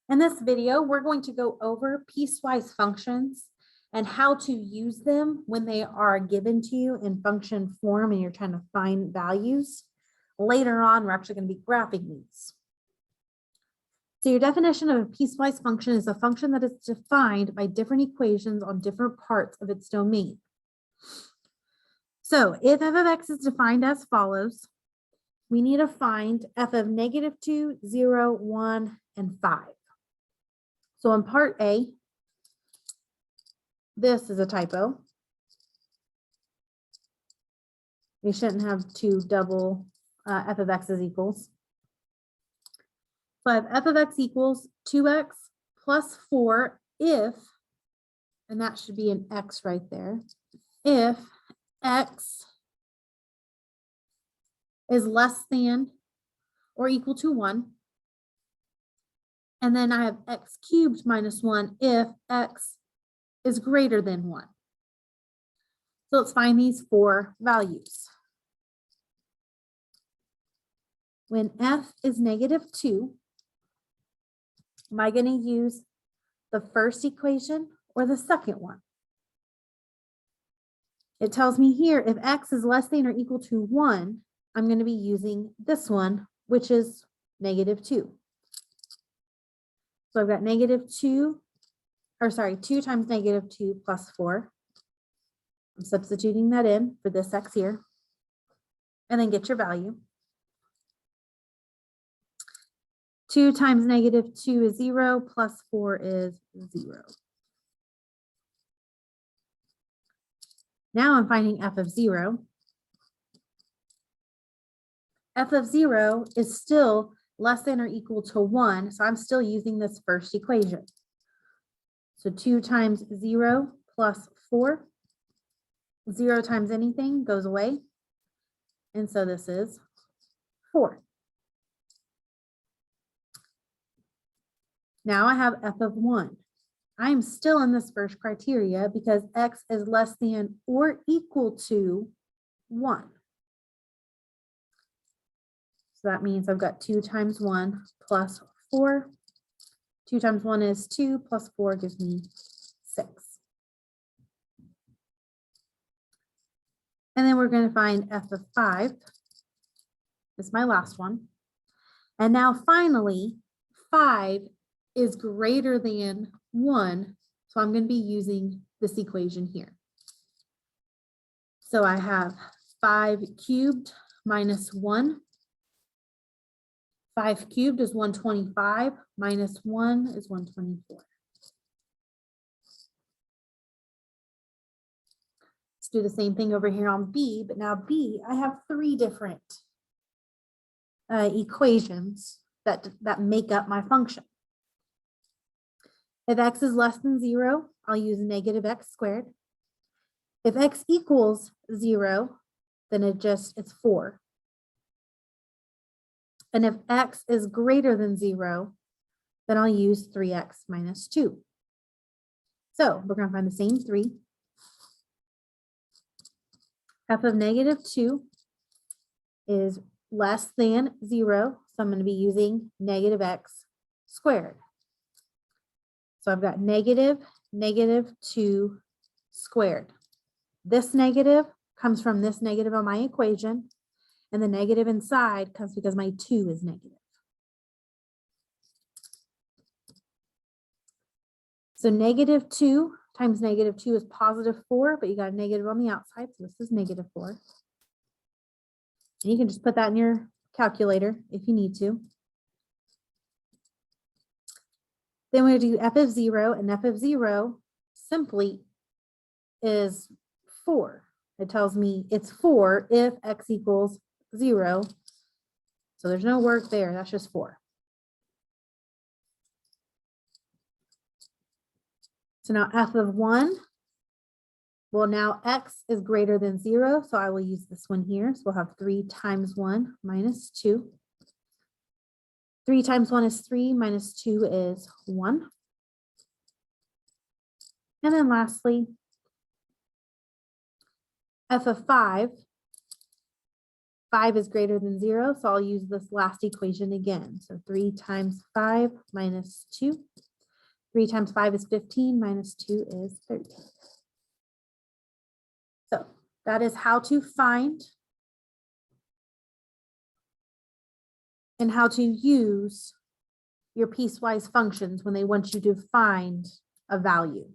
In this video, we're going to go over piecewise functions and how to use them when they are given to you in function form and you're trying to find values. Later on, we're actually going to be graphing these. So your definition of a piecewise function is a function that is defined by different equations on different parts of its domain. So if f of x is defined as follows, we need to find f of -2, 0, 1, and 5. So in part A, this is a typo. We shouldn't have two double f of x is equals. So I have f of x equals 2x plus 4 if, and that should be an x right there, if x is less than or equal to 1. And then I have x cubed minus 1 if x is greater than 1. So let's find these four values. When f is -2, am I going to use the first equation or the second one? It tells me here if x is less than or equal to 1, I'm going to be using this one, which is -2. So I've got 2 times -2 plus 4. I'm substituting that in for this x here. And then get your value. 2 times -2 is 0, plus 4 is 0. Now I'm finding f of 0. F of 0 is still less than or equal to 1, so I'm still using this first equation. So 2 times 0 plus 4. 0 times anything goes away. And so this is 4. Now I have f of 1. I'm still in this first criteria because x is less than or equal to 1. So that means I've got 2 times 1 plus 4. 2 times 1 is 2 plus 4 gives me 6. And then we're going to find f of 5. This is my last one. And now finally, 5 is greater than 1. So I'm going to be using this equation here. So I have 5 cubed minus 1. 5 cubed is 125, minus 1 is 124. Let's do the same thing over here on B, but now B, I have 3 different equations that make up my function. If x is less than 0, I'll use -x squared. If x equals 0, then it's 4. And if x is greater than 0, then I'll use 3x minus 2. So we're going to find the same 3. F of -2 is less than 0, so I'm going to be using -x squared. So I've got -2 squared. This negative comes from this negative on my equation. And the negative inside comes because my 2 is negative. So -2 times -2 is +4, but you got a negative on the outside, so this is -4. And you can just put that in your calculator if you need to. Then we're going to do f of 0, and f of 0 simply is 4. It tells me it's 4 if x equals 0. So there's no work there. That's just 4. So now f of 1. Well, now x is greater than 0. So I will use this one here. So we'll have 3 times 1 minus 2. 3 times 1 is 3 minus 2 is 1. And then lastly, f of 5. 5 is greater than 0, so I'll use this last equation again. So 3 times 5 minus 2. 3 times 5 is 15, minus 2 is 30. So that is how to find and how to use your piecewise functions when they want you to find a value.